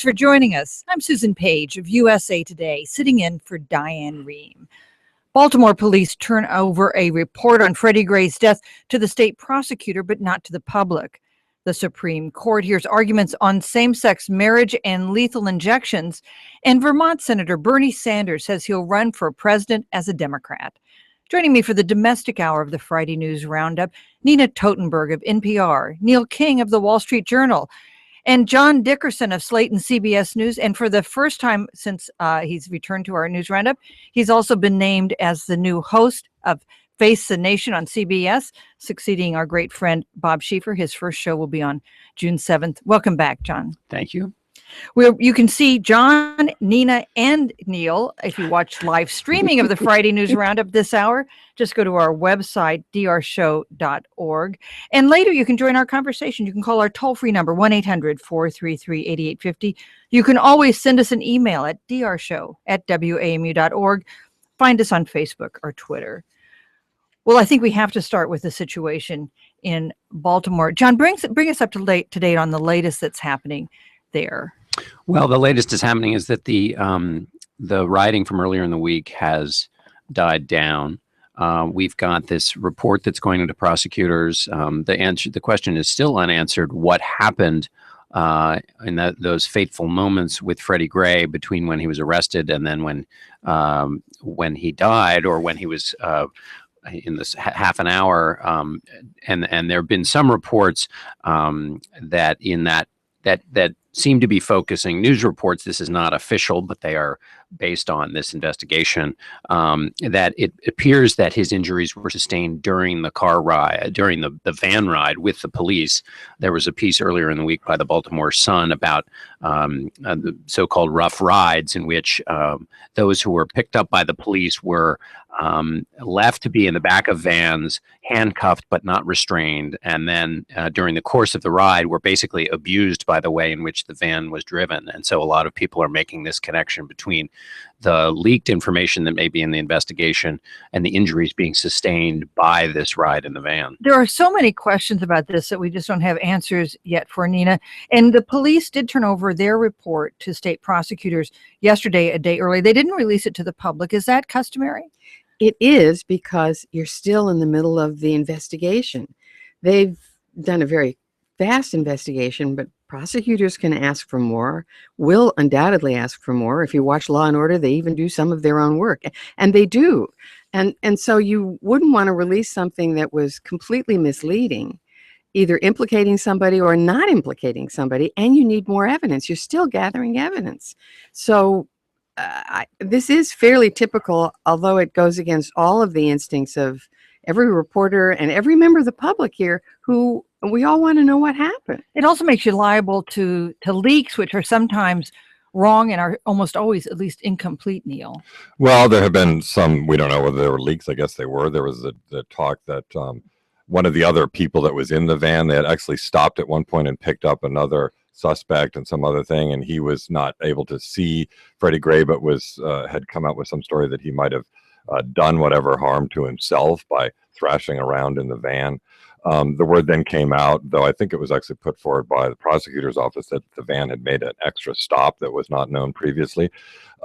for joining us. I'm Susan Page of USA Today, sitting in for Diane Rehm. Baltimore police turn over a report on Freddie Gray's death to the state prosecutor, but not to the public. The Supreme Court hears arguments on same-sex marriage and lethal injections, and Vermont Senator Bernie Sanders says he'll run for president as a Democrat. Joining me for the domestic hour of the Friday News Roundup, Nina Totenberg of NPR, Neil King of the Wall Street Journal, and John Dickerson of Slate and CBS News. And for the first time since he's returned to our News Roundup, he's also been named as the new host of Face the Nation on CBS, succeeding our great friend Bob Schieffer. His first show will be on June 7th. Welcome back, John. Thank you. You can see John, Nina, and Neil if you watch live streaming of the Friday News Roundup this hour. Just go to our website, drshow.org. And later you can join our conversation. You can call our toll-free number, 1-800-433-8850. You can always send us an email at drshow@wamu.org. Find us on Facebook or Twitter. Well, I think we have to start with the situation in Baltimore. John, bring us up to date on the latest that's happening there. Well, the latest is happening is that the rioting from earlier in the week has died down. We've got this report that's going into prosecutors. The question is still unanswered. What happened in those fateful moments with Freddie Gray between when he was arrested and then when he died, or when he was in this half an hour? And there have been some reports that seem to be focusing, news reports, this is not official, but they are based on this investigation, that it appears that his injuries were sustained during the car ride, during the van ride with the police. There was a piece earlier in the week by the Baltimore Sun about the so-called rough rides, in which those who were picked up by the police were left to be in the back of vans, handcuffed but not restrained, and then during the course of the ride were basically abused by the way in which the van was driven. And so a lot of people are making this connection between the leaked information that may be in the investigation and the injuries being sustained by this ride in the van. There are so many questions about this that we just don't have answers yet for, Nina. And the police did turn over their report to state prosecutors yesterday, a day early. They didn't release it to the public. Is that customary? It is, because you're still in the middle of the investigation. They've done a very fast investigation, but prosecutors can ask for more, will undoubtedly ask for more. If you watch Law and Order, they even do some of their own work, and they do. And so you wouldn't want to release something that was completely misleading, either implicating somebody or not implicating somebody, and you need more evidence. You're still gathering evidence. So this is fairly typical, although it goes against all of the instincts of every reporter and every member of the public here, who we all want to know what happened. It also makes you liable to leaks, which are sometimes wrong and are almost always at least incomplete, Neil. Well, there have been some, we don't know whether they were leaks. I guess they were. There was the talk that one of the other people that was in the van, they had actually stopped at one point and picked up another suspect and some other thing, and he was not able to see Freddie Gray, but had come out with some story that he might have done whatever harm to himself by thrashing around in the van. The word then came out, though I think it was actually put forward by the prosecutor's office, that the van had made an extra stop that was not known previously.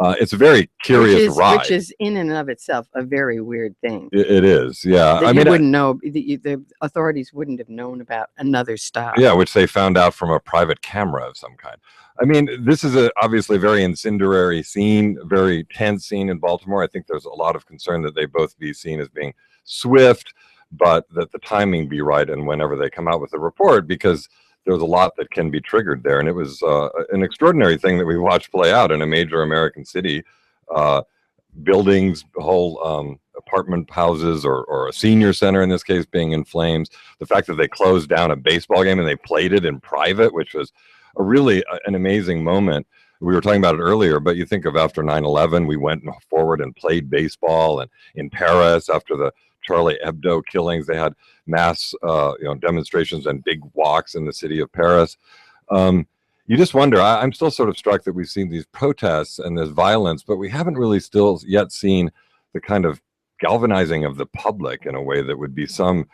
It's a very curious ride. Which is in and of itself a very weird thing. It is, yeah. I mean, you wouldn't know, the authorities wouldn't have known about another stop. Yeah, which they found out from a private camera of some kind. I mean, this is obviously a very incendiary scene, very tense scene in Baltimore. I think there's a lot of concern that they both be seen as being swift, but that the timing be right and whenever they come out with a report, because there's a lot that can be triggered there. And it was an extraordinary thing that we watched play out in a major American city. Buildings, whole apartment houses, or a senior center in this case, being in flames. The fact that they closed down a baseball game and they played it in private, which was really an amazing moment. We were talking about it earlier, but you think of after 9/11, we went forward and played baseball, and in Paris after the Charlie Hebdo killings, they had mass demonstrations and big walks in the city of Paris. You just wonder, I'm still sort of struck that we've seen these protests and this violence, but we haven't really still yet seen the kind of galvanizing of the public in a way that would be some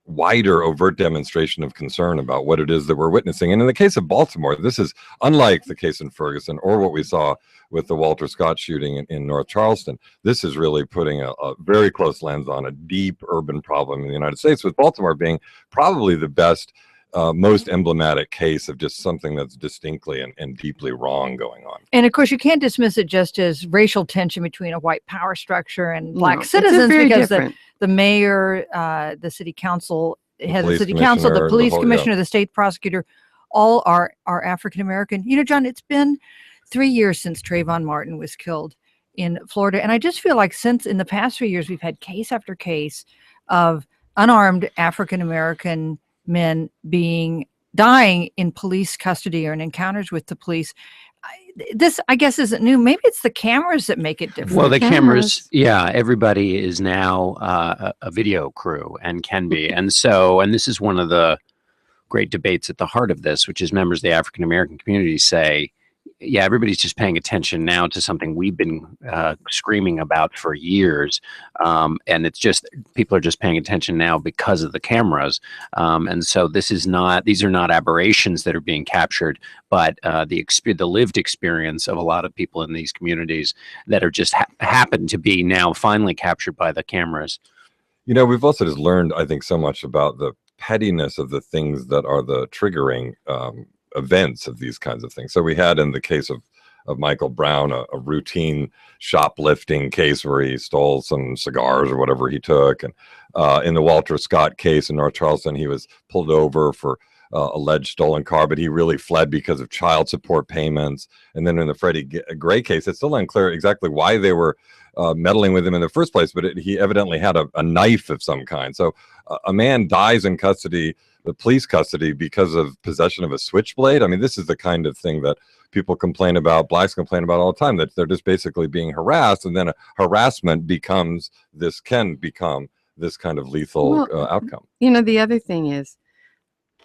wider overt demonstration of concern about what it is that we're witnessing. And in the case of Baltimore, this is unlike the case in Ferguson or what we saw with the Walter Scott shooting in North Charleston. This is really putting a very close lens on a deep urban problem in the United States, with Baltimore being probably the best, most emblematic case of just something that's distinctly and deeply wrong going on. And of course, you can't dismiss it just as racial tension between a white power structure and black No, it's citizens, very because different. the mayor, the city council, head of the police city council, the commissioner, police yeah. commissioner, the state prosecutor, all are African American. You know, John, it's been 3 years since Trayvon Martin was killed in Florida, and I just feel like since in the past 3 years we've had case after case of unarmed African American men dying in police custody or in encounters with the police. This, I guess, isn't new. Maybe it's the cameras that make it different. Well, the cameras, yeah, everybody is now a video crew and can be. And this is one of the great debates at the heart of this, which is members of the African American community say, yeah, everybody's just paying attention now to something we've been screaming about for years. And it's just, people are just paying attention now because of the cameras. And so these are not aberrations that are being captured, but the lived experience of a lot of people in these communities that are just happen to be now finally captured by the cameras. You know, we've also just learned, I think, so much about the pettiness of the things that are the triggering events of these kinds of things. So we had, in the case of Michael Brown, a routine shoplifting case where he stole some cigars or whatever he took. And in the Walter Scott case in North Charleston, he was pulled over for alleged stolen car, but he really fled because of child support payments. And then in the Freddie Gray case, it's still unclear exactly why they were meddling with him in the first place, but he evidently had a knife of some kind. So a man dies in custody, the police custody, because of possession of a switchblade. I mean, this is the kind of thing that people complain about, blacks complain about all the time, that they're just basically being harassed, and then a harassment can become this kind of lethal outcome. You know, the other thing is,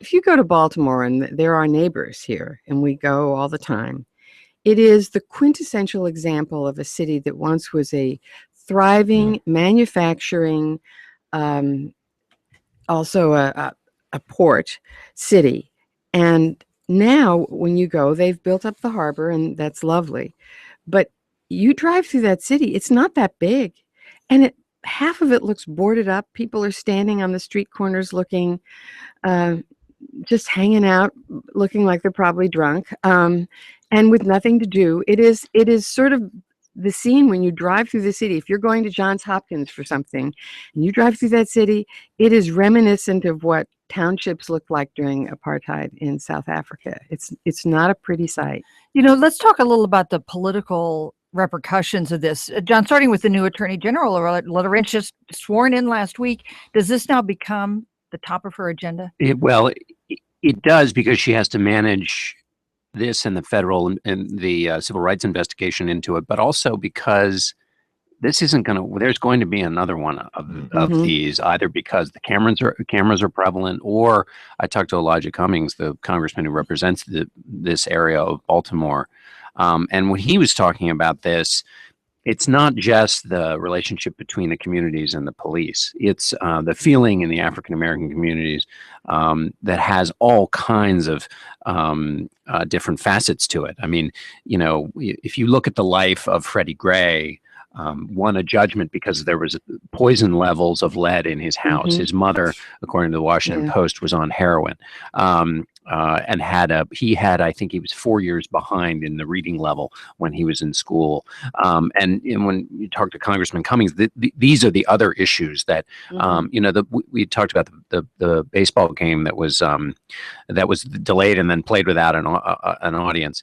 if you go to Baltimore, and there are neighbors here, and we go all the time, it is the quintessential example of a city that once was a thriving manufacturing, also a port city. And now when you go, they've built up the harbor, and that's lovely. But you drive through that city, it's not that big. And half of it looks boarded up. People are standing on the street corners looking, just hanging out, looking like they're probably drunk, and with nothing to do. It is sort of the scene when you drive through the city. If you're going to Johns Hopkins for something and you drive through that city, it is reminiscent of what townships looked like during apartheid in South Africa. It's not a pretty sight. You know, let's talk a little about the political repercussions of this. John, starting with the new Attorney General, Loretta Lynch, just sworn in last week. Does this now become the top of her agenda? It does, because she has to manage this and the federal and the civil rights investigation into it, but also because this isn't going to, there's going to be another one of these, either because the cameras are prevalent, or I talked to Elijah Cummings, the congressman who represents this area of Baltimore. And when he was talking about this, it's not just the relationship between the communities and the police. It's the feeling in the African American communities that has all kinds of different facets to it. I mean, you know, if you look at the life of Freddie Gray, won a judgment because there was poison levels of lead in his house. His mother, according to the Washington Post, was on heroin. And he had, I think he was 4 years behind in the reading level when he was in school. And when you talk to Congressman Cummings, these are the other issues that, you know, we talked about the baseball game that was delayed and then played without an audience.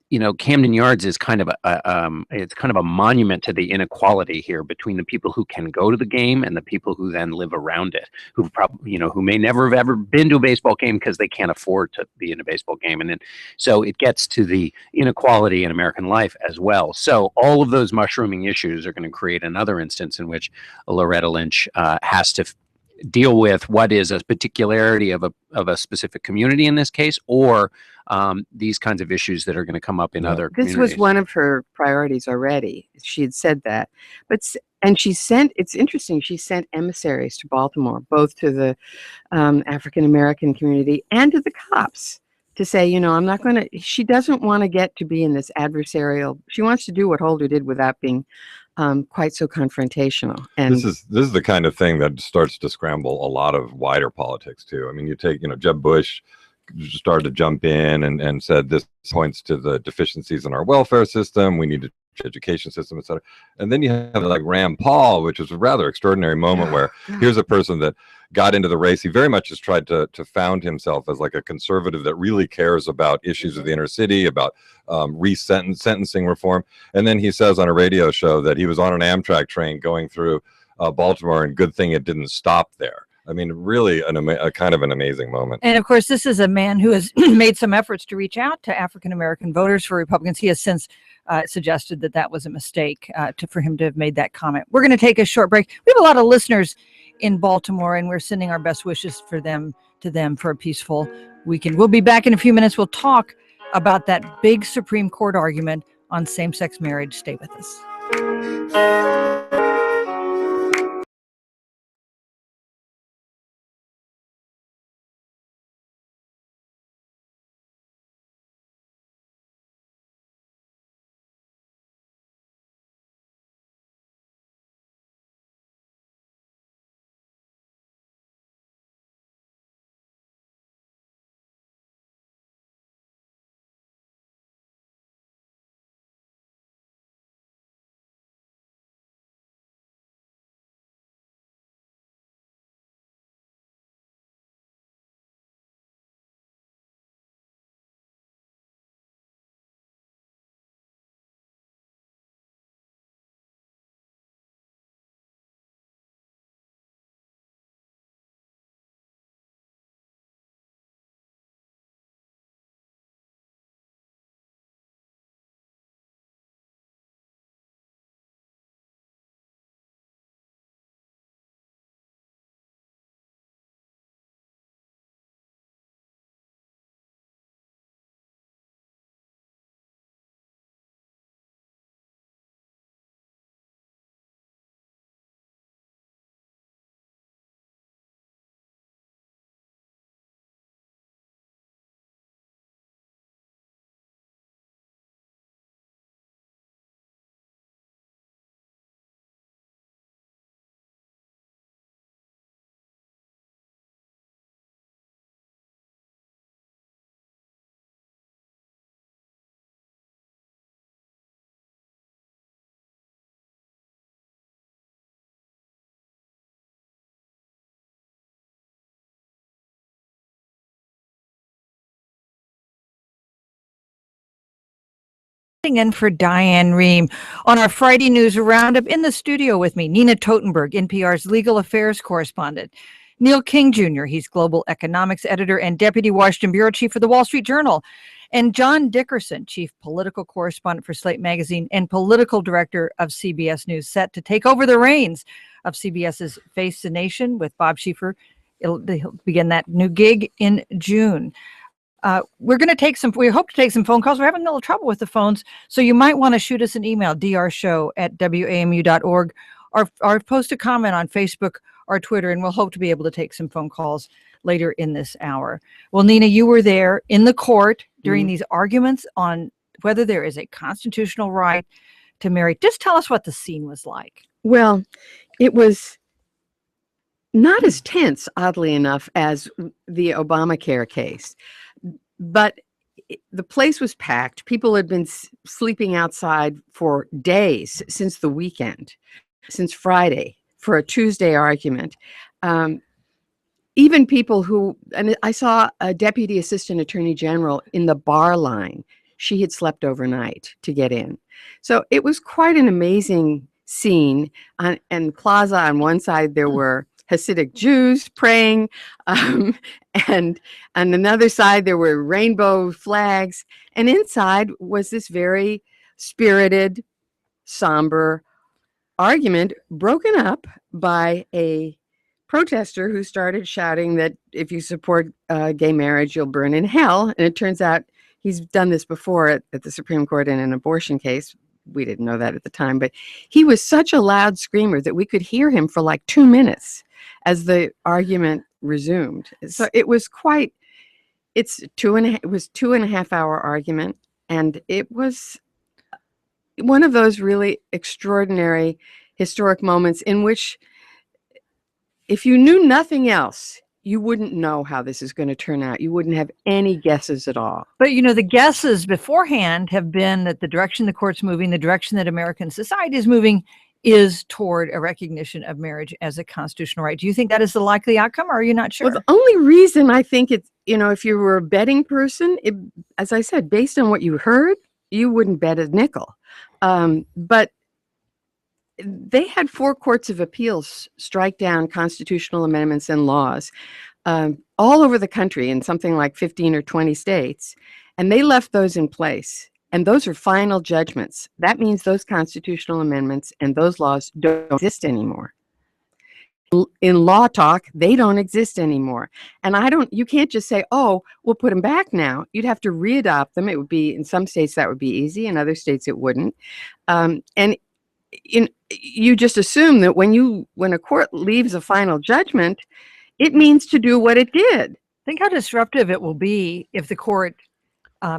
You know, Camden Yards is kind of a monument to the inequality here between the people who can go to the game and the people who then live around it, who probably, you know, who may never have ever been to a baseball game because they can't afford to be in a baseball game. And then, so it gets to the inequality in American life as well. So all of those mushrooming issues are going to create another instance in which Loretta Lynch has to deal with what is a particularity of a specific community in this case, or these kinds of issues that are going to come up in other communities. This was one of her priorities already. She had said that. And it's interesting, she sent emissaries to Baltimore, both to the African-American community and to the cops, to say, I'm not going to, she doesn't want to get to be in this adversarial, she wants to do what Holder did without being quite so confrontational. And this is the kind of thing that starts to scramble a lot of wider politics too. I mean, you take, Jeb Bush started to jump in and said this points to the deficiencies in our welfare system. We need to education system, etc. And then you have like Rand Paul, which is a rather extraordinary moment where here's a person that got into the race. He very much has tried to found himself as like a conservative that really cares about issues of the inner city, about sentencing reform. And then he says on a radio show that he was on an Amtrak train going through Baltimore, and good thing it didn't stop there. I mean, really a kind of an amazing moment. And of course, this is a man who has made some efforts to reach out to African-American voters for Republicans. He has since suggested that was a mistake for him to have made that comment. We're going to take a short break. We have a lot of listeners in Baltimore, and we're sending our best wishes to them for a peaceful weekend. We'll be back in a few minutes. We'll talk about that big Supreme Court argument on same-sex marriage. Stay with us. In for Diane Rehm on our Friday News Roundup. In the studio with me, Nina Totenberg, NPR's legal affairs correspondent. Neil King Jr., he's global economics editor and deputy Washington bureau chief for the Wall Street Journal. And John Dickerson, chief political correspondent for Slate Magazine and political director of CBS News, set to take over the reins of CBS's Face the Nation with Bob Schieffer. They'll begin that new gig in June. We hope to take some phone calls. We're having a little trouble with the phones, so you might want to shoot us an email, drshow@wamu.org, or post a comment on Facebook or Twitter, and we'll hope to be able to take some phone calls later in this hour. Well, Nina, you were there in the court during these arguments on whether there is a constitutional right to marry. Just tell us what the scene was like. Well, it was not as tense, oddly enough, as the Obamacare case. But the place was packed. People had been sleeping outside for days since the weekend, since Friday, for a Tuesday argument. Even people and I saw a deputy assistant attorney general in the bar line. She had slept overnight to get in. So it was quite an amazing scene. And plaza on one side, there were Hasidic Jews praying, and on another side there were rainbow flags, and inside was this very spirited, somber argument broken up by a protester who started shouting that if you support gay marriage, you'll burn in hell. And it turns out he's done this before at the Supreme Court in an abortion case we didn't know that at the time, but he was such a loud screamer that we could hear him for like 2 minutes as the argument resumed. So it was quite, it was 2.5 hour argument. And it was one of those really extraordinary historic moments in which if you knew nothing else, you wouldn't know how this is going to turn out. You wouldn't have any guesses at all. But, you know, the guesses beforehand have been that the direction the court's moving, the direction that American society is moving, is toward a recognition of marriage as a constitutional right. Do you think that is the likely outcome, or are you not sure? Well, the only reason I think it's, you know, if you were a betting person, as I said, based on what you heard, you wouldn't bet a nickel. But they had 4 courts of appeals strike down constitutional amendments and laws all over the country in something like 15 or 20 states, and they left those in place. And those are final judgments. That means those constitutional amendments and those laws don't exist anymore. In law talk, they don't exist anymore. And you can't just say, oh, we'll put them back now. You'd have to readopt them. It would be, in some states that would be easy, in other states it wouldn't. And you just assume that when a court leaves a final judgment, it means to do what it did. Think how disruptive it will be if the court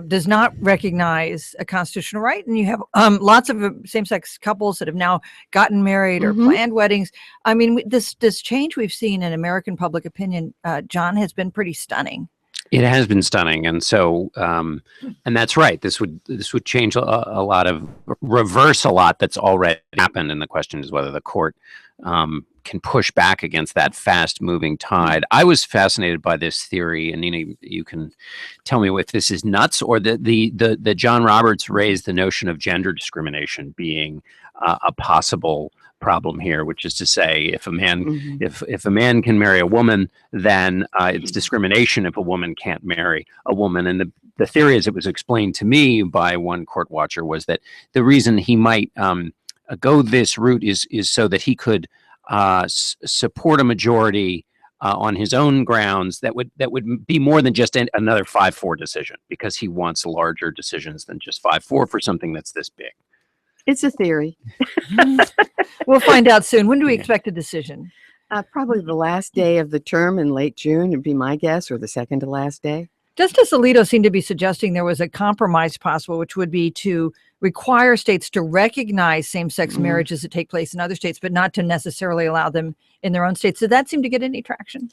does not recognize a constitutional right, and you have lots of same-sex couples that have now gotten married or planned weddings. I mean, this change we've seen in American public opinion, John, has been pretty stunning. It has been stunning, and so, and that's right. This would change a lot of, reverse a lot that's already happened, and the question is whether the court can push back against that fast-moving tide. I was fascinated by this theory, and Nina, you can tell me if this is nuts or the John Roberts raised the notion of gender discrimination being a possible problem here, which is to say, if a man if a man can marry a woman, then it's discrimination if a woman can't marry a woman. And the theory, as it was explained to me by one court watcher, was that the reason he might go this route is so that he could support a majority on his own grounds that would be more than just another 5-4 decision, because he wants larger decisions than just 5-4 for something that's this big. It's a theory. We'll find out soon. When do we expect a decision? Probably the last day of the term in late June would be my guess, or the second to last day. Justice Alito seemed to be suggesting there was a compromise possible, which would be to require states to recognize same-sex marriages that take place in other states, but not to necessarily allow them in their own states. Did that seem to get any traction?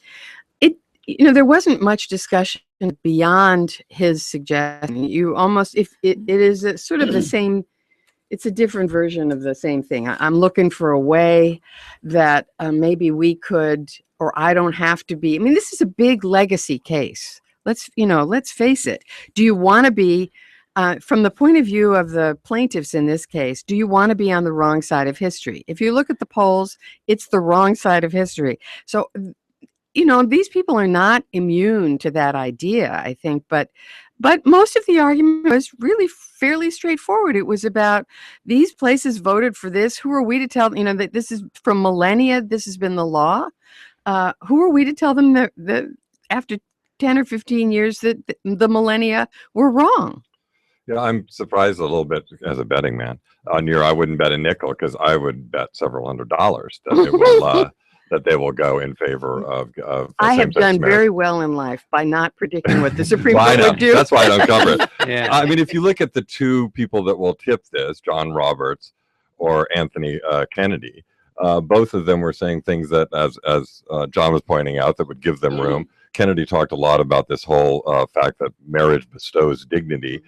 There wasn't much discussion beyond his suggestion. It is sort of the same. It's a different version of the same thing. I'm looking for a way that maybe we could, or I don't have to be. I mean, this is a big legacy case. Let's face it. Do you want to be, from the point of view of the plaintiffs in this case, do you want to be on the wrong side of history? If you look at the polls, it's the wrong side of history. So, these people are not immune to that idea, I think, but most of the argument was really fairly straightforward. It was about these places voted for this. Who are we to tell, that this is from millennia, this has been the law. Who are we to tell them that after 10 or 15 years that the millennia were wrong? Yeah, I'm surprised a little bit as a betting man. I wouldn't bet a nickel, because I would bet several $100s that it will that they will go in favor of I have done marriage. very well in life by not predicting what the Supreme Court would do. That's why I don't cover it. Yeah. I mean, if you look at the two people that will tip this, John Roberts or Anthony Kennedy, both of them were saying things that, as John was pointing out, that would give them room. Kennedy talked a lot about this whole fact that marriage bestows dignity.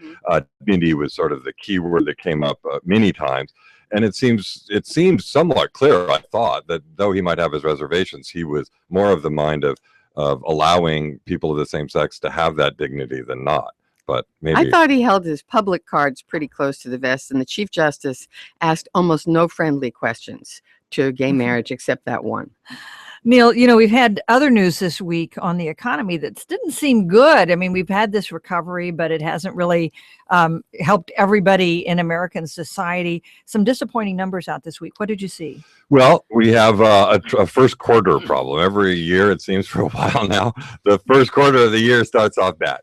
Dignity was sort of the key word that came up many times. And it seems somewhat clear, I thought, that though he might have his reservations, he was more of the mind of allowing people of the same sex to have that dignity than not. But maybe I thought he held his public cards pretty close to the vest, and the Chief Justice asked almost no friendly questions to gay marriage except that one. Neil, we've had other news this week on the economy that didn't seem good. I mean, we've had this recovery, but it hasn't really helped everybody in American society. Some disappointing numbers out this week. What did you see? Well, we have a first quarter problem. Every year, it seems, for a while now, the first quarter of the year starts off bad.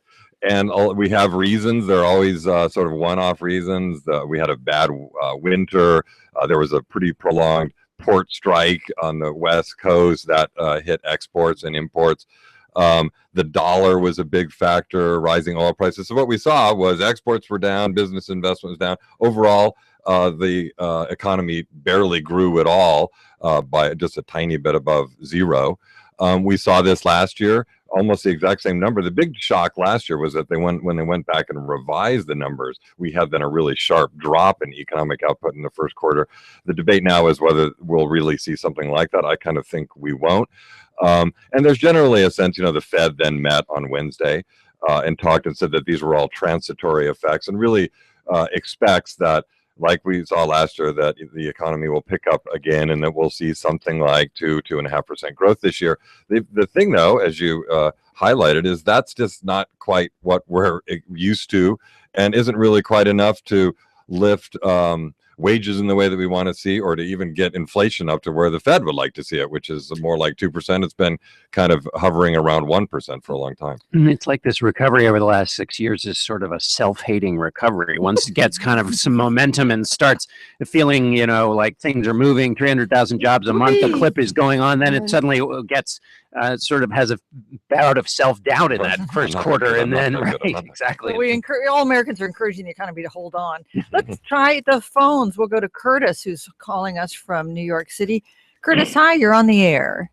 And we have reasons. They're always sort of one-off reasons. We had a bad winter. There was a pretty prolonged port strike on the West Coast that hit exports and imports. The dollar was a big factor, rising oil prices. So what we saw was exports were down, business investment was down. Overall, the economy barely grew at all, by just a tiny bit above zero. We saw this last year, almost the exact same number. The big shock last year was that when they went back and revised the numbers, we had then a really sharp drop in economic output in the first quarter. The debate now is whether we'll really see something like that. I kind of think we won't. And there's generally a sense, the Fed then met on Wednesday and talked and said that these were all transitory effects, and really expects that, like we saw last year, that the economy will pick up again and that we'll see something like 2.5% growth this year. The thing, though, as you highlighted, is that's just not quite what we're used to, and isn't really quite enough to lift wages in the way that we want to see, or to even get inflation up to where the Fed would like to see it, which is more like 2%. It's been kind of hovering around 1% for a long time. It's like this recovery over the last 6 years is sort of a self-hating recovery. Once it gets kind of some momentum and starts feeling, like things are moving, 300,000 jobs a month, the clip is going on, then it suddenly gets sort of has a bout of self-doubt in that first quarter, and then exactly. So we encourage all Americans are encouraging the economy to hold on. Let's try the phones. We'll go to Curtis, who's calling us from New York City. Curtis, hi, you're on the air.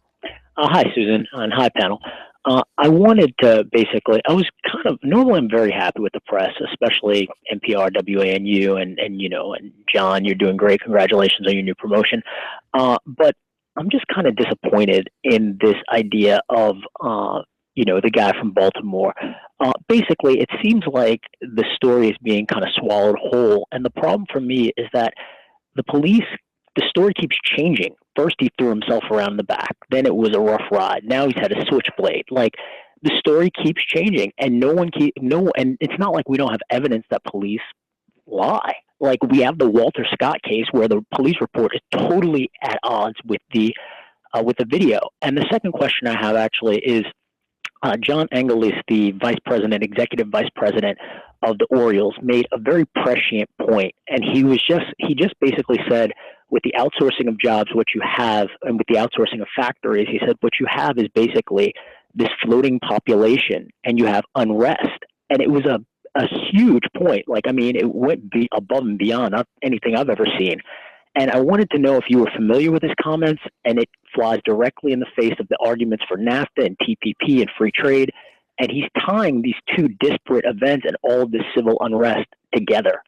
Hi, Susan, and hi, panel. I wanted to normally I'm very happy with the press, especially NPR, WANU, and John, you're doing great. Congratulations on your new promotion. But I'm just kind of disappointed in this idea of, the guy from Baltimore. Basically, it seems like the story is being kind of swallowed whole. And the problem for me is that the story keeps changing. First, he threw himself around the back. Then it was a rough ride. Now he's had a switchblade. Like, the story keeps changing, and and it's not like we don't have evidence that police lie. Like, we have the Walter Scott case where the police report is totally at odds with the video. And the second question I have actually is, John Engel is the executive vice president of the Orioles, made a very prescient point, and he just basically said, with the outsourcing of jobs, what you have, and with the outsourcing of factories, he said, what you have is basically this floating population, and you have unrest. And it was a huge point. It went above and beyond anything I've ever seen. And I wanted to know if you were familiar with his comments, and it flies directly in the face of the arguments for NAFTA and TPP and free trade. And he's tying these two disparate events and all of this civil unrest together.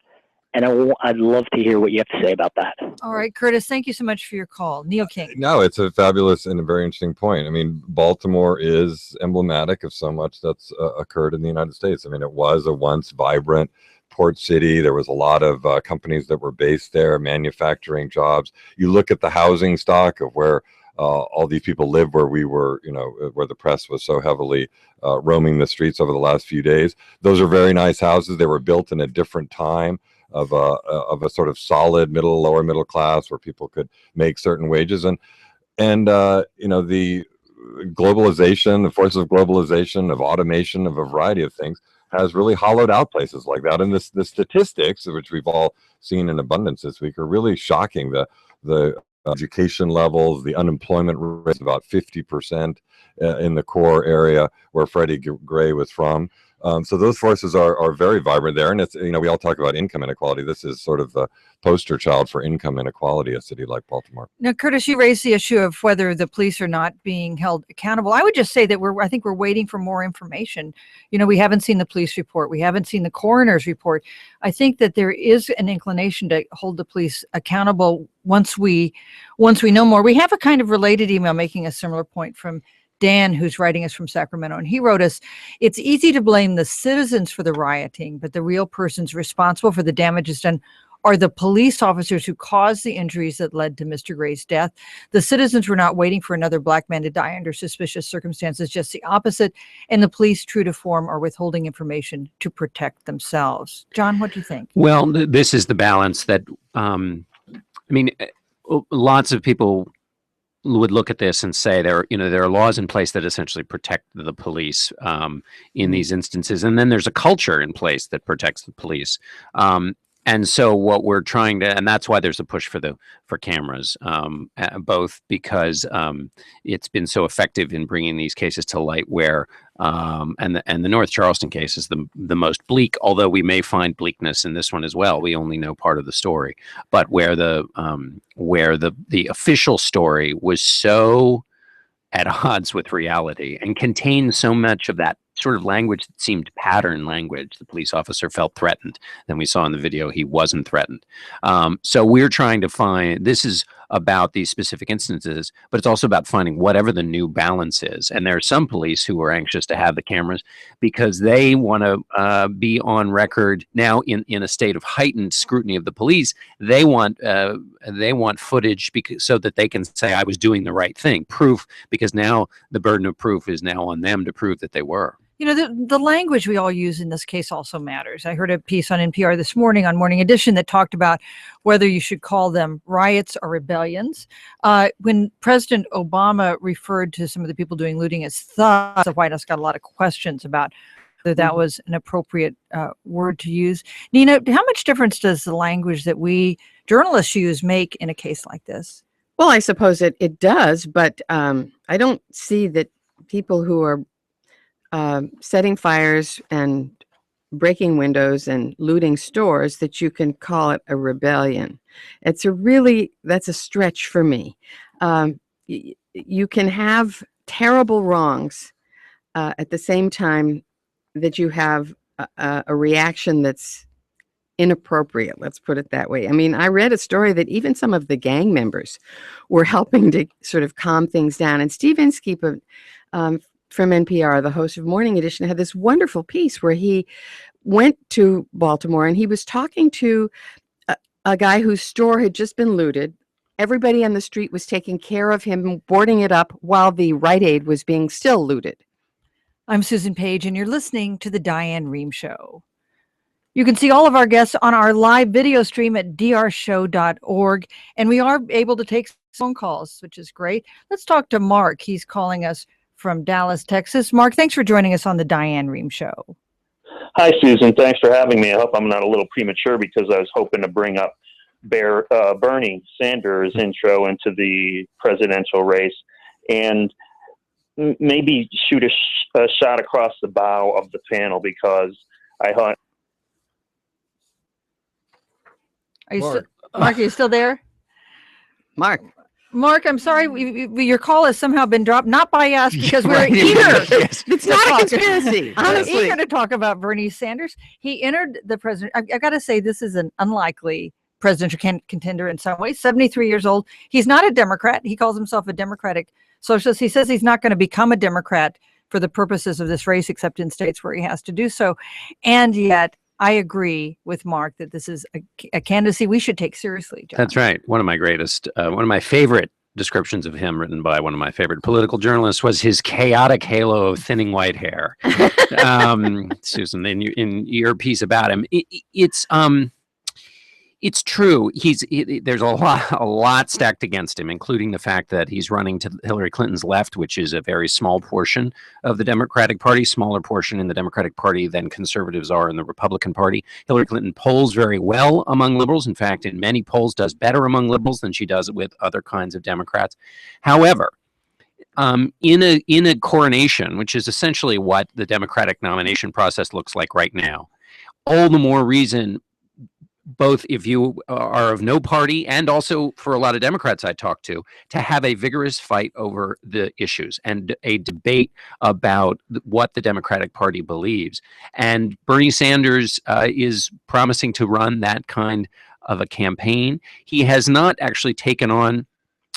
And I'd love to hear what you have to say about that. All right, Curtis, thank you so much for your call. Neil King. No, it's a fabulous and a very interesting point. Baltimore is emblematic of so much that's occurred in the United States. It was a once vibrant port city. There was a lot of companies that were based there, manufacturing jobs. You look at the housing stock of where all these people live, where we were, where the press was so heavily roaming the streets over the last few days. Those are very nice houses. They were built in a different time of a sort of solid lower middle class, where people could make certain wages, and the globalization, the forces of globalization, of automation, of a variety of things, has really hollowed out places like that. And the statistics, which we've all seen in abundance this week, are really shocking. The education levels, the unemployment rate is about 50% in the core area where Freddie Gray was from. So those forces are very vibrant there. And it's, we all talk about income inequality. This is sort of the poster child for income inequality, a city like Baltimore. Now, Curtis, you raised the issue of whether the police are not being held accountable. I would just say that I think we're waiting for more information. We haven't seen the police report. We haven't seen the coroner's report. I think that there is an inclination to hold the police accountable once we know more. We have a kind of related email making a similar point from Dan, who's writing us from Sacramento, and he wrote us, it's easy to blame the citizens for the rioting, but the real persons responsible for the damages done are the police officers who caused the injuries that led to Mr. Gray's death. The citizens were not waiting for another black man to die under suspicious circumstances, just the opposite. And the police, true to form, are withholding information to protect themselves. John, what do you think? Well, this is the balance that, lots of people would look at this and say there are laws in place that essentially protect the police in these instances, and then there's a culture in place that protects the police. And so what we're trying to, and that's why there's a push for cameras, both because it's been so effective in bringing these cases to light, where and the North Charleston case is the most bleak, although we may find bleakness in this one as well. We only know part of the story, but where the official story was so at odds with reality and contained so much of that sort of language that seemed pattern language. The police officer felt threatened. Then we saw in the video he wasn't threatened. So we're trying to find, this is about these specific instances, but it's also about finding whatever the new balance is. And there are some police who are anxious to have the cameras because they want to be on record now in a state of heightened scrutiny of the police. They want footage so that they can say, I was doing the right thing. Proof, because now the burden of proof is now on them to prove that they were. You know, the language we all use in this case also matters. I heard a piece on NPR this morning on Morning Edition that talked about whether you should call them riots or rebellions. When President Obama referred to some of the people doing looting as thugs, the White House got a lot of questions about whether that was an appropriate word to use. Nina, how much difference does the language that we journalists use make in a case like this? Well, I suppose it does, but I don't see that people who are setting fires and breaking windows and looting stores, that you can call it a rebellion. That's a stretch for me. You can have terrible wrongs at the same time that you have a reaction that's inappropriate. Let's put it that way. I mean, I read a story that even some of the gang members were helping to sort of calm things down. And Steve Inskeep from NPR, the host of Morning Edition, had this wonderful piece where he went to Baltimore and he was talking to a guy whose store had just been looted. Everybody on the street was taking care of him, boarding it up, while the Rite Aid was being still looted. I'm Susan Page, and you're listening to The Diane Rehm Show. You can see all of our guests on our live video stream at drshow.org, and we are able to take phone calls, which is great. Let's talk to Mark. He's calling us from Dallas, Texas. Mark, thanks for joining us on the Diane Rehm Show. Hi, Susan. Thanks for having me. I hope I'm not a little premature because I was hoping to bring up Bernie Sanders' intro into the presidential race and maybe shoot a shot across the bow of the panel, because I thought. Mark, are you still there? Mark, I'm sorry, your call has somehow been dropped, not by us, because we're eager. It's not a conspiracy, honestly. We're eager to talk about Bernie Sanders. He entered the president. I've got to say, this is an unlikely presidential contender in some ways. 73 years old. He's not a Democrat. He calls himself a Democratic socialist. He says he's not going to become a Democrat for the purposes of this race, except in states where he has to do so. And yet, I agree with Mark that this is a candidacy we should take seriously, John. That's right. One of my favorite descriptions of him, written by one of my favorite political journalists, was his chaotic halo of thinning white hair. Susan, in your piece about him, it's true. There's a lot stacked against him, including the fact that he's running to Hillary Clinton's left, which is a very small portion of the Democratic Party, smaller portion in the Democratic Party than conservatives are in the Republican Party. Hillary Clinton polls very well among liberals. In fact, in many polls, does better among liberals than she does with other kinds of Democrats. However, in a coronation, which is essentially what the Democratic nomination process looks like right now, all the more reason, both if you are of no party and also for a lot of Democrats I talk to have a vigorous fight over the issues and a debate about what the Democratic Party believes. And Bernie Sanders is promising to run that kind of a campaign. He has not actually taken on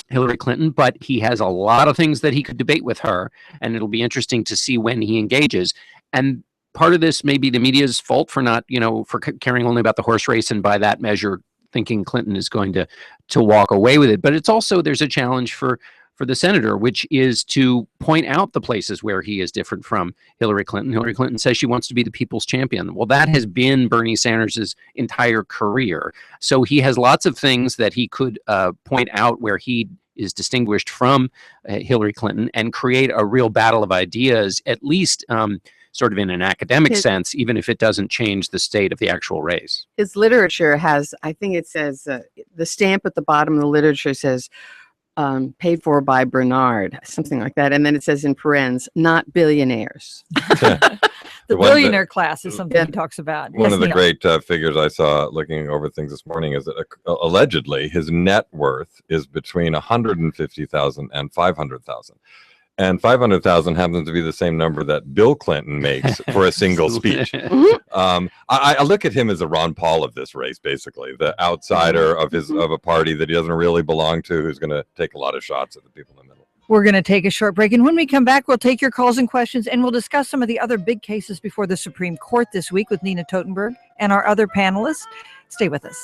Hillary Clinton, but he has a lot of things that he could debate with her, and it'll be interesting to see when he engages. And part of this may be the media's fault for not, for caring only about the horse race, and by that measure thinking Clinton is going to walk away with it. But it's also, there's a challenge for the senator, which is to point out the places where he is different from Hillary Clinton. Hillary Clinton says she wants to be the people's champion. Well, that has been Bernie Sanders' entire career. So he has lots of things that he could point out where he is distinguished from Hillary Clinton and create a real battle of ideas, at least sort of in an academic sense, even if it doesn't change the state of the actual race. His literature has, I think it says, the stamp at the bottom of the literature says, paid for by Bernard, something like that. And then it says in parens, not billionaires. The billionaire class is something he talks about. One of the great figures I saw looking over things this morning is that allegedly his net worth is between 150,000 and 500,000. And 500,000 happens to be the same number that Bill Clinton makes for a single speech. I look at him as a Ron Paul of this race, basically, the outsider of a party that he doesn't really belong to, who's going to take a lot of shots at the people in the middle. We're going to take a short break, and when we come back, we'll take your calls and questions, and we'll discuss some of the other big cases before the Supreme Court this week with Nina Totenberg and our other panelists. Stay with us.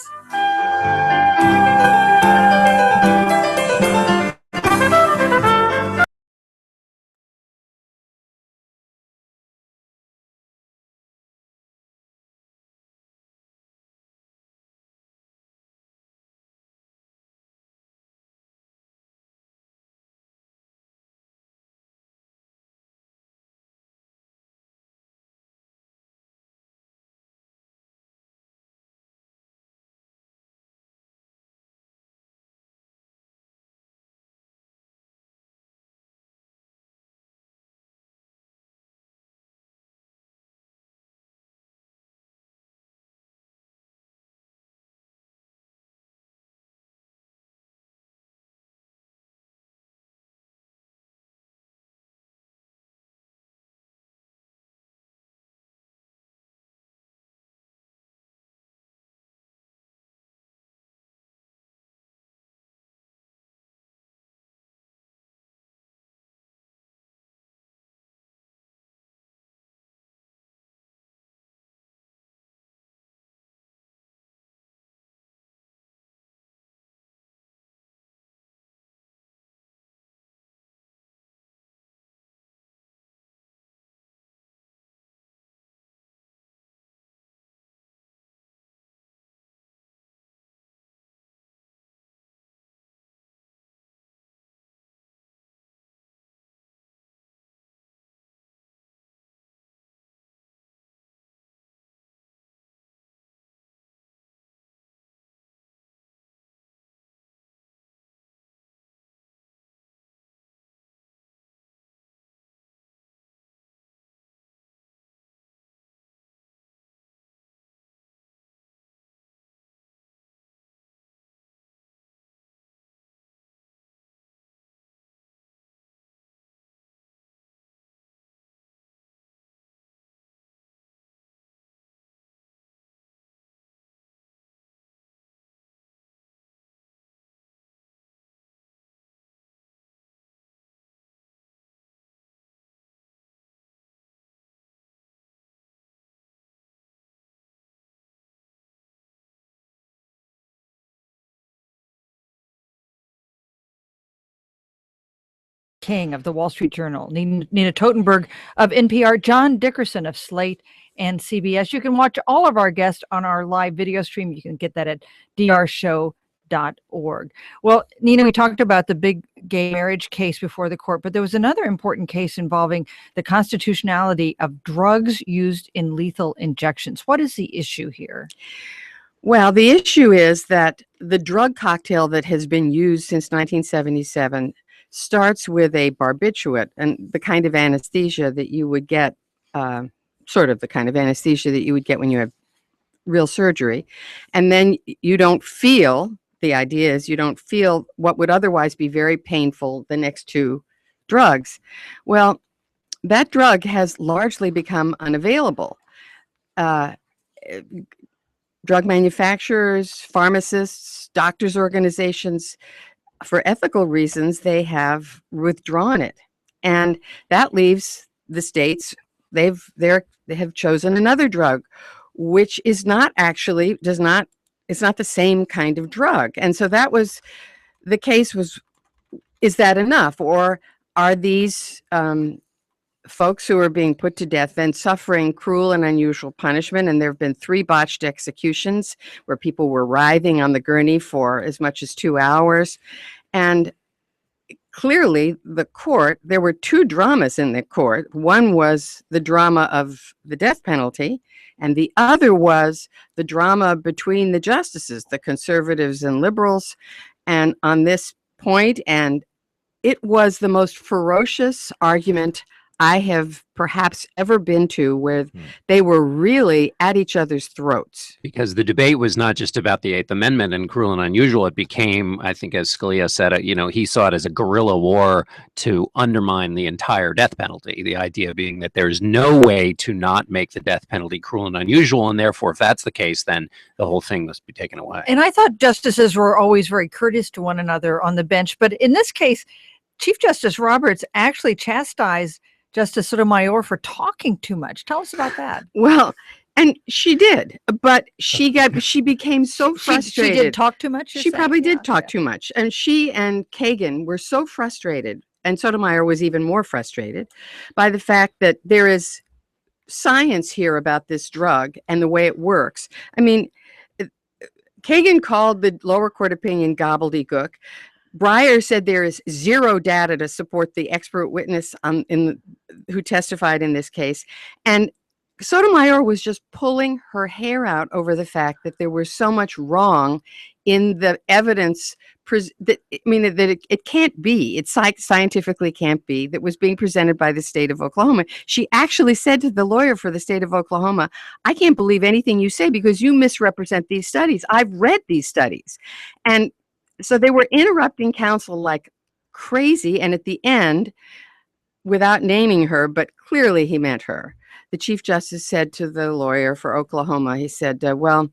King of the Wall Street Journal, Nina Totenberg of NPR, John Dickerson of Slate and CBS. You can watch all of our guests on our live video stream. You can get that at drshow.org. Well, Nina, we talked about the big gay marriage case before the court, but there was another important case involving the constitutionality of drugs used in lethal injections. What is the issue here? Well, the issue is that the drug cocktail that has been used since 1977 starts with a barbiturate, and the kind of anesthesia that you would get, sort of the kind of anesthesia that you would get when you have real surgery. And then you don't feel, the idea is you don't feel what would otherwise be very painful, the next two drugs. Well, that drug has largely become unavailable. Drug manufacturers, pharmacists, doctors' organizations, for ethical reasons, they have withdrawn it. And that leaves the states, they have chosen another drug, which is not actually, it's not the same kind of drug. And so that was, the case was, is that enough? Or are these folks who are being put to death then suffering cruel and unusual punishment? And there have been 3 botched executions where people were writhing on the gurney for as much as 2 hours. And clearly the court, there were two dramas in the court. One was the drama of the death penalty, and the other was the drama between the justices, the conservatives and liberals. And on this point, and it was the most ferocious argument I have perhaps ever been to, where they were really at each other's throats. Because the debate was not just about the Eighth Amendment and cruel and unusual. It became, I think, as Scalia said, he saw it as a guerrilla war to undermine the entire death penalty. The idea being that there's no way to not make the death penalty cruel and unusual, and therefore, if that's the case, then the whole thing must be taken away. And I thought justices were always very courteous to one another on the bench, but in this case, Chief Justice Roberts actually chastised Justice Sotomayor for talking too much. Tell us about that. Well, and she did, but she became so frustrated. She did talk too much? She probably did talk too much. And she and Kagan were so frustrated, and Sotomayor was even more frustrated by the fact that there is science here about this drug and the way it works. I mean, Kagan called the lower court opinion gobbledygook. Breyer said there is zero data to support the expert witness who testified in this case. And Sotomayor was just pulling her hair out over the fact that there was so much wrong in the evidence that it can't be, it scientifically can't be, that was being presented by the state of Oklahoma. She actually said to the lawyer for the state of Oklahoma, I can't believe anything you say because you misrepresent these studies. I've read these studies. And so they were interrupting counsel like crazy. And at the end, without naming her, but clearly he meant her, the Chief Justice said to the lawyer for Oklahoma, he said, well,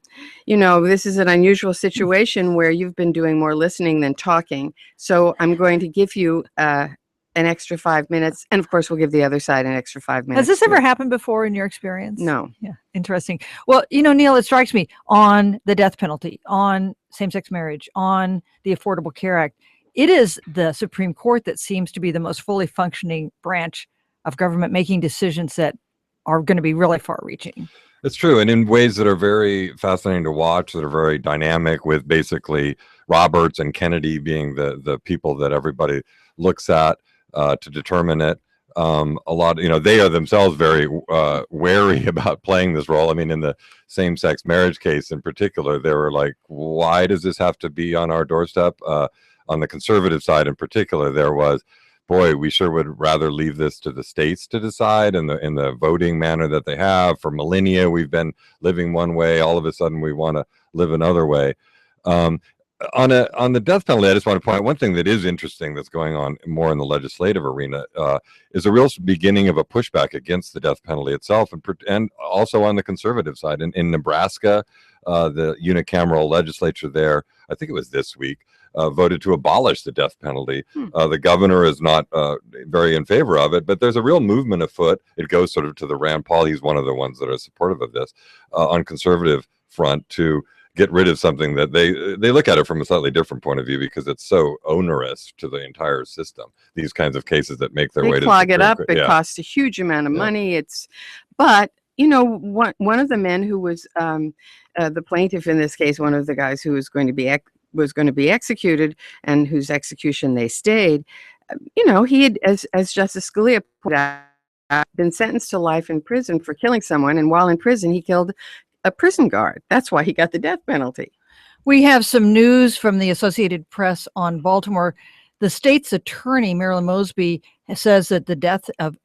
this is an unusual situation where you've been doing more listening than talking. So I'm going to give you an extra 5 minutes. And of course, we'll give the other side an extra 5 minutes. Has this ever happened before in your experience? No. Yeah. Interesting. Well, Neil, it strikes me on the death penalty, on same-sex marriage, on the Affordable Care Act, it is the Supreme Court that seems to be the most fully functioning branch of government making decisions that are going to be really far-reaching. It's true, and in ways that are very fascinating to watch, that are very dynamic, with basically Roberts and Kennedy being the people that everybody looks at to determine it. A lot, they are themselves very wary about playing this role. I mean, in the same-sex marriage case in particular, they were like, why does this have to be on our doorstep? On the conservative side in particular, there was, boy, we sure would rather leave this to the states to decide in the voting manner that they have. For millennia, we've been living one way. All of a sudden, we want to live another way. On the death penalty, I just want to point out one thing that is interesting that's going on more in the legislative arena is a real beginning of a pushback against the death penalty itself, and also on the conservative side. In Nebraska, the unicameral legislature there, I think it was this week, voted to abolish the death penalty. The governor is not very in favor of it, but there's a real movement afoot. It goes sort of to the Rand Paul. He's one of the ones that are supportive of this on conservative front to get rid of something that they look at it from a slightly different point of view because it's so onerous to the entire system. These kinds of cases that make their way to clog it up. It costs a huge amount of money. But one of the men who was the plaintiff in this case, one of the guys who was going to be executed and whose execution they stayed, he had, as Justice Scalia pointed out, been sentenced to life in prison for killing someone, and while in prison he killed a prison guard. That's why he got the death penalty. We have some news from the Associated Press on Baltimore. The state's attorney, Marilyn Mosby, says that the death of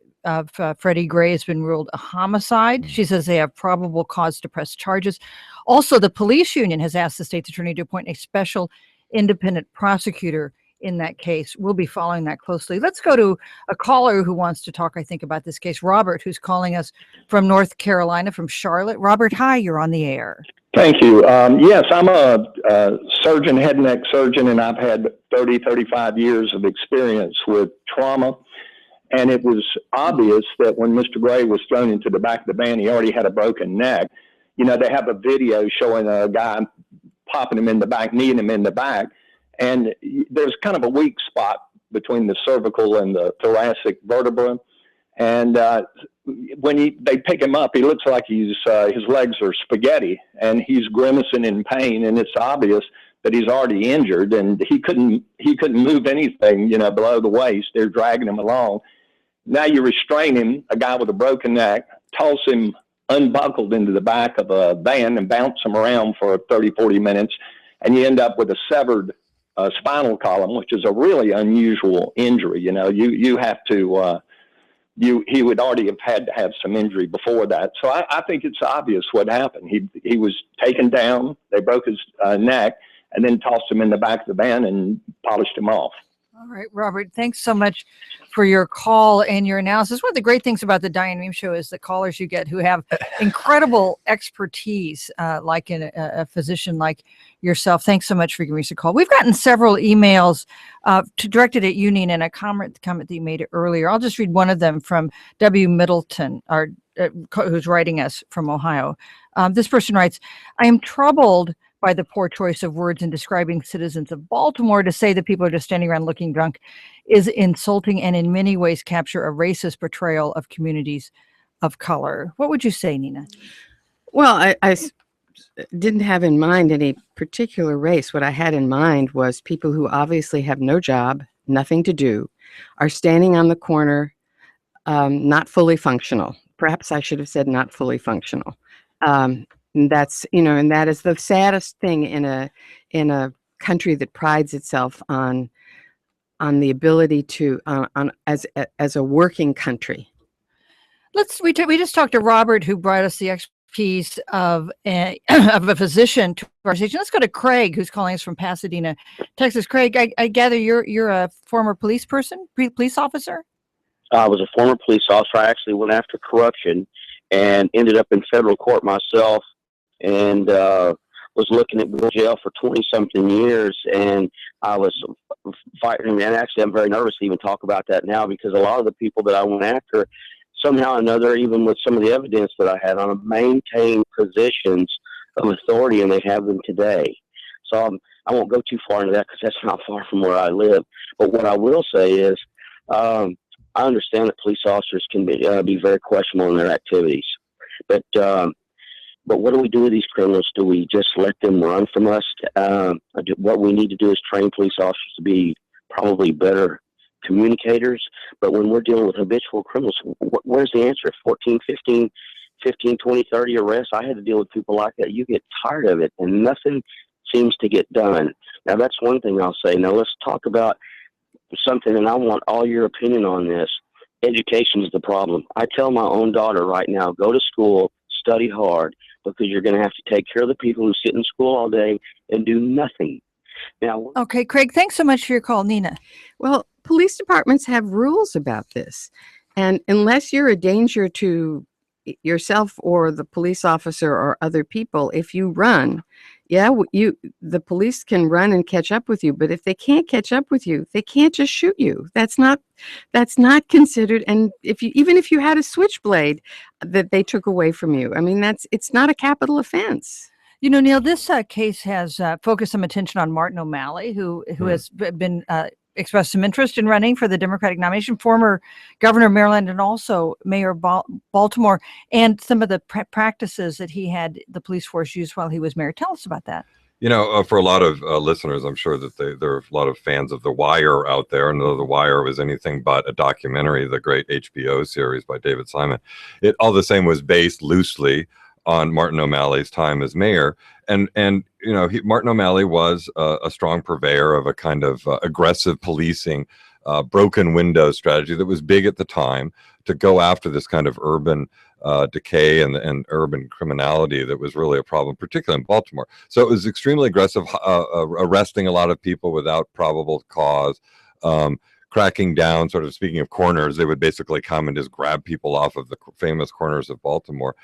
Freddie Gray has been ruled a homicide. She says they have probable cause to press charges. Also, the police union has asked the state's attorney to appoint a special independent prosecutor in that case. We'll be following that closely. Let's go to a caller who wants to talk, I think, about this case. Robert, who's calling us from North Carolina, from Charlotte. Robert, hi, you're on the air. Thank you. Yes, I'm a surgeon, head and neck surgeon, and I've had 35 years of experience with trauma. And it was obvious that when Mr. Gray was thrown into the back of the van, he already had a broken neck. They have a video showing a guy popping him in the back, kneeing him in the back. And there's kind of a weak spot between the cervical and the thoracic vertebra. And when they pick him up, he looks like his legs are spaghetti, and he's grimacing in pain. And it's obvious that he's already injured, and he couldn't move anything, you know, below the waist. They're dragging him along. Now you restrain him, a guy with a broken neck, toss him unbuckled into the back of a van and bounce him around for 30, 40 minutes, and you end up with a severed spinal column, which is a really unusual injury. You know, you have to, he would already have had to have some injury before that. So I think it's obvious what happened. He was taken down, they broke his neck, and then tossed him in the back of the van and polished him off. All right, Robert, thanks so much for your call and your analysis. One of the great things about the Diane Rehm Show is the callers you get who have incredible expertise, like a physician like yourself. Thanks so much for giving us a call. We've gotten several emails directed at you, Nina, and a comment that you made earlier. I'll just read one of them from W. Middleton, who's writing us from Ohio. This person writes, I am troubled by the poor choice of words in describing citizens of Baltimore. To say that people are just standing around looking drunk is insulting and in many ways capture a racist portrayal of communities of color. What would you say, Nina? Well, I didn't have in mind any particular race. What I had in mind was people who obviously have no job, nothing to do, are standing on the corner, not fully functional. Perhaps I should have said not fully functional. And that's, you know, and that is the saddest thing in a country that prides itself on the ability to as a working country. We just talked to Robert, who brought us the expertise of a physician to our station. Let's go to Craig, who's calling us from Pasadena, Texas. Craig, I gather you're a former police officer. I was a former police officer. I actually went after corruption and ended up in federal court myself, and was looking at jail for 20-something years. And I was fighting, and actually I'm very nervous to even talk about that now, because a lot of the people that I went after, somehow or another, even with some of the evidence that I had on them, maintained positions of authority, and they have them today. So I won't go too far into that, because that's not far from where I live. But what I will say is, I understand that police officers can be very questionable in their activities, but what do we do with these criminals? Do we just let them run from us? What we need to do is train police officers to be probably better communicators. But when we're dealing with habitual criminals, where's the answer? 14, 15, 20, 30 arrests. I had to deal with people like that. You get tired of it, and nothing seems to get done. Now, that's one thing I'll say. Now, let's talk about something, and I want all your opinion on this. Education is the problem. I tell my own daughter right now, go to school, study hard, because you're going to have to take care of the people who sit in school all day and do nothing. Now, okay, Craig, thanks so much for your call. Nina? Well, police departments have rules about this. And unless you're a danger to yourself or the police officer or other people, if you run, the police can run and catch up with you. But if they can't catch up with you, they can't just shoot you. That's not considered. And even if you had a switchblade that they took away from you, I mean, it's not a capital offense. You know, Neil, this case has focused some attention on Martin O'Malley, who has been expressed some interest in running for the Democratic nomination, former governor of Maryland and also mayor of Baltimore, and some of the practices that he had the police force use while he was mayor. Tell us about that. You know, for a lot of listeners, I'm sure that there are a lot of fans of The Wire out there, and though The Wire was anything but a documentary, the great HBO series by David Simon, it all the same was based loosely on Martin O'Malley's time as mayor. And you know, Martin O'Malley was a strong purveyor of a kind of aggressive policing, broken window strategy that was big at the time to go after this kind of urban decay and urban criminality that was really a problem, particularly in Baltimore. So it was extremely aggressive, arresting a lot of people without probable cause, cracking down, sort of speaking of corners, they would basically come and just grab people off of the famous corners of Baltimore.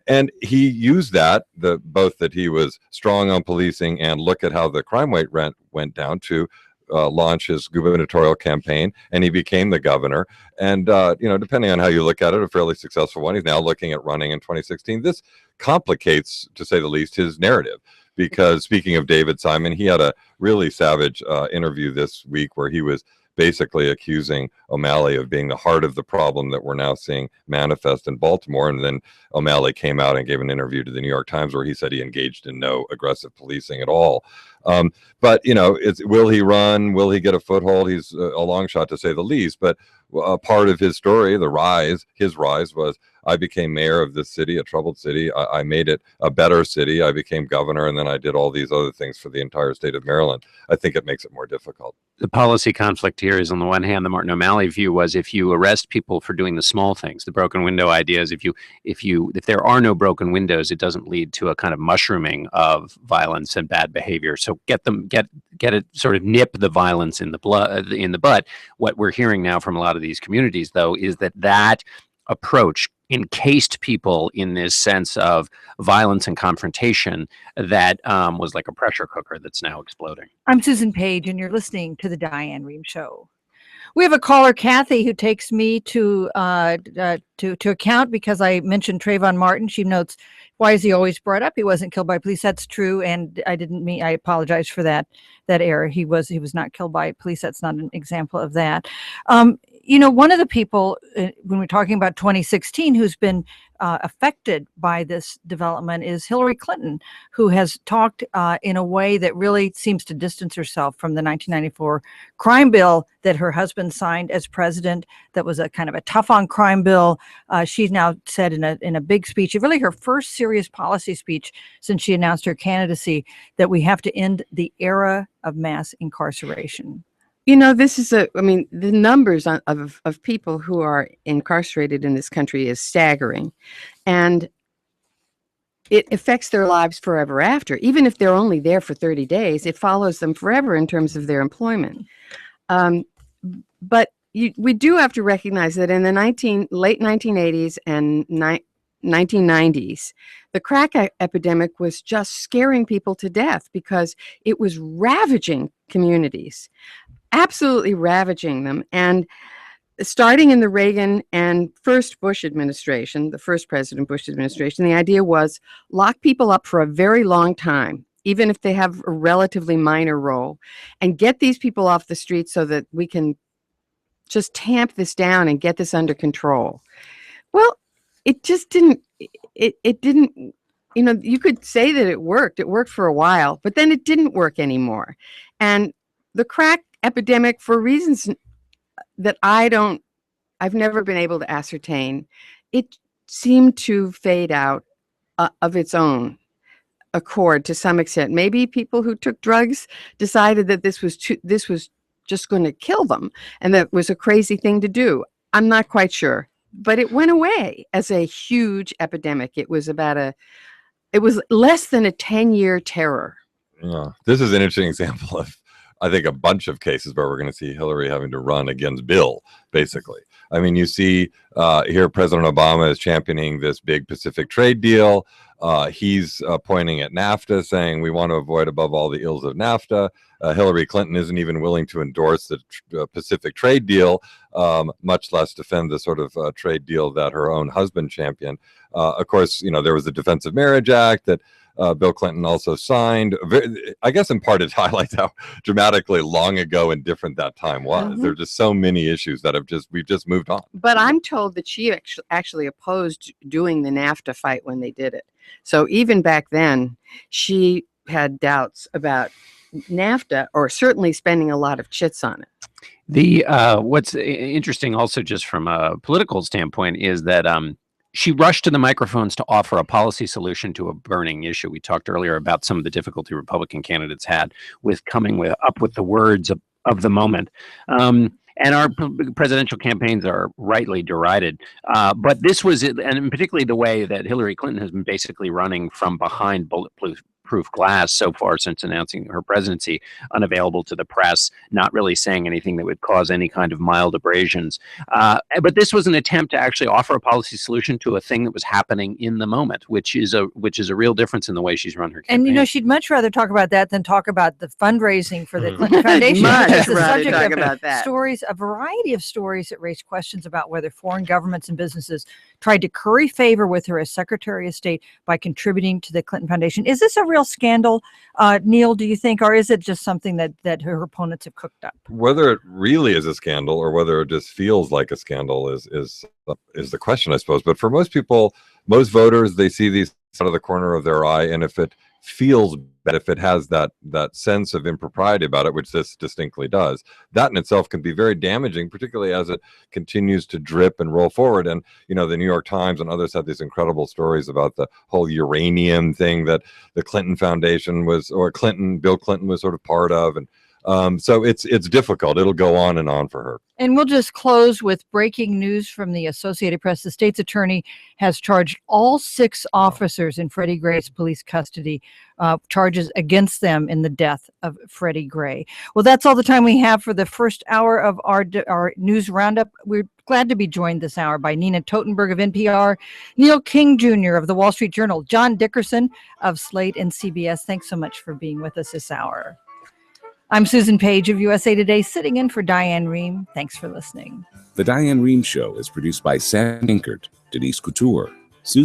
And he used that, both that he was strong on policing and look at how the crime rate went down, to launch his gubernatorial campaign, and he became the governor. And, you know, depending on how you look at it, a fairly successful one. He's now looking at running in 2016. This complicates, to say the least, his narrative. Because speaking of David Simon, he had a really savage interview this week where he was basically accusing O'Malley of being the heart of the problem that we're now seeing manifest in Baltimore. And then O'Malley came out and gave an interview to the New York Times where he said he engaged in no aggressive policing at all. But, you know, will he run? Will he get a foothold? He's a long shot, to say the least. But part of his story, his rise was, I became mayor of this city, a troubled city. I made it a better city. I became governor, and then I did all these other things for the entire state of Maryland. I think it makes it more difficult. The policy conflict here is, on the one hand, the Martin O'Malley view was, if you arrest people for doing the small things, the broken window ideas, if there are no broken windows, it doesn't lead to a kind of mushrooming of violence and bad behavior. So get it, sort of nip the violence in the butt. What we're hearing now from a lot of these communities, though, is that approach encased people in this sense of violence and confrontation that was like a pressure cooker that's now exploding. I'm Susan Page, and you're listening to the Diane Rehm Show. We have a caller, Kathy, who takes me to account because I mentioned Trayvon Martin. She notes, why is he always brought up? He wasn't killed by police. That's true, and I apologize for that error. He was not killed by police. That's not an example of that. You know, one of the people, when we're talking about 2016, who's been affected by this development is Hillary Clinton, who has talked in a way that really seems to distance herself from the 1994 crime bill that her husband signed as president. That was a kind of a tough on crime bill. She's now said in a big speech, really her first serious policy speech since she announced her candidacy, that we have to end the era of mass incarceration. You know, the numbers of people who are incarcerated in this country is staggering, and it affects their lives forever after. Even if they're only there for 30 days, it follows them forever in terms of their employment. But we do have to recognize that in the late 1980s and 1990s, the crack epidemic was just scaring people to death because it was ravaging communities. Absolutely ravaging them. And starting in the Reagan and first Bush administration, the first President Bush administration, the idea was lock people up for a very long time, even if they have a relatively minor role, and get these people off the street so that we can just tamp this down and get this under control. Well, it just didn't, it didn't, you know, you could say that it worked for a while, but then it didn't work anymore. And the crack epidemic, for reasons that I've never been able to ascertain, it seemed to fade out of its own accord to some extent. Maybe people who took drugs decided that this was just going to kill them, and that was a crazy thing to do. I'm not quite sure, but it went away as a huge epidemic. It was less than a 10-year terror. Yeah, this is an interesting example of, I think, a bunch of cases where we're going to see Hillary having to run against Bill, basically. I mean, you see here President Obama is championing this big Pacific trade deal. He's pointing at NAFTA, saying we want to avoid above all the ills of NAFTA. Hillary Clinton isn't even willing to endorse the Pacific trade deal, much less defend the sort of trade deal that her own husband championed. Of course, you know, there was the Defense of Marriage Act that Bill Clinton also signed. I guess in part it highlights how dramatically long ago and different that time was. Mm-hmm. There are just so many issues that we've just moved on. But I'm told that she actually opposed doing the NAFTA fight when they did it. So even back then, she had doubts about NAFTA, or certainly spending a lot of chits on it. What's interesting also, just from a political standpoint, is that she rushed to the microphones to offer a policy solution to a burning issue. We talked earlier about some of the difficulty Republican candidates had with coming up with the words of the moment. And our presidential campaigns are rightly derided. But this was, and particularly the way that Hillary Clinton has been basically running from behind bulletproof glass so far since announcing her presidency, unavailable to the press, not really saying anything that would cause any kind of mild abrasions. But this was an attempt to actually offer a policy solution to a thing that was happening in the moment, which is a real difference in the way she's run her campaign. And, you know, she'd much rather talk about that than talk about the fundraising for the Clinton Foundation. Much the rather subject talk of about that. Stories, a variety of stories that raised questions about whether foreign governments and businesses tried to curry favor with her as Secretary of State by contributing to the Clinton Foundation. Is this a real scandal, Neil, do you think, or is it just something that her opponents have cooked up? Whether it really is a scandal or whether it just feels like a scandal is the question, I suppose. But for most people, most voters, they see these out of the corner of their eye, and if it feels bad, if it has that sense of impropriety about it, which this distinctly does, that in itself can be very damaging, particularly as it continues to drip and roll forward. And the New York Times and others had these incredible stories about the whole uranium thing that the Clinton Foundation Bill Clinton was sort of part of, and so it's difficult. It'll go on and on for her. And we'll just close with breaking news from the Associated Press. The state's attorney has charged all 6 officers in Freddie Gray's police custody, charges against them in the death of Freddie Gray. Well, that's all the time we have for the first hour of our news roundup. We're glad to be joined this hour by Nina Totenberg of NPR, Neil King Jr. of the Wall Street Journal, John Dickerson of Slate and CBS. Thanks so much for being with us this hour. I'm Susan Page of USA Today, sitting in for Diane Rehm. Thanks for listening. The Diane Rehm Show is produced by Sam Inkert, Denise Couture, Susan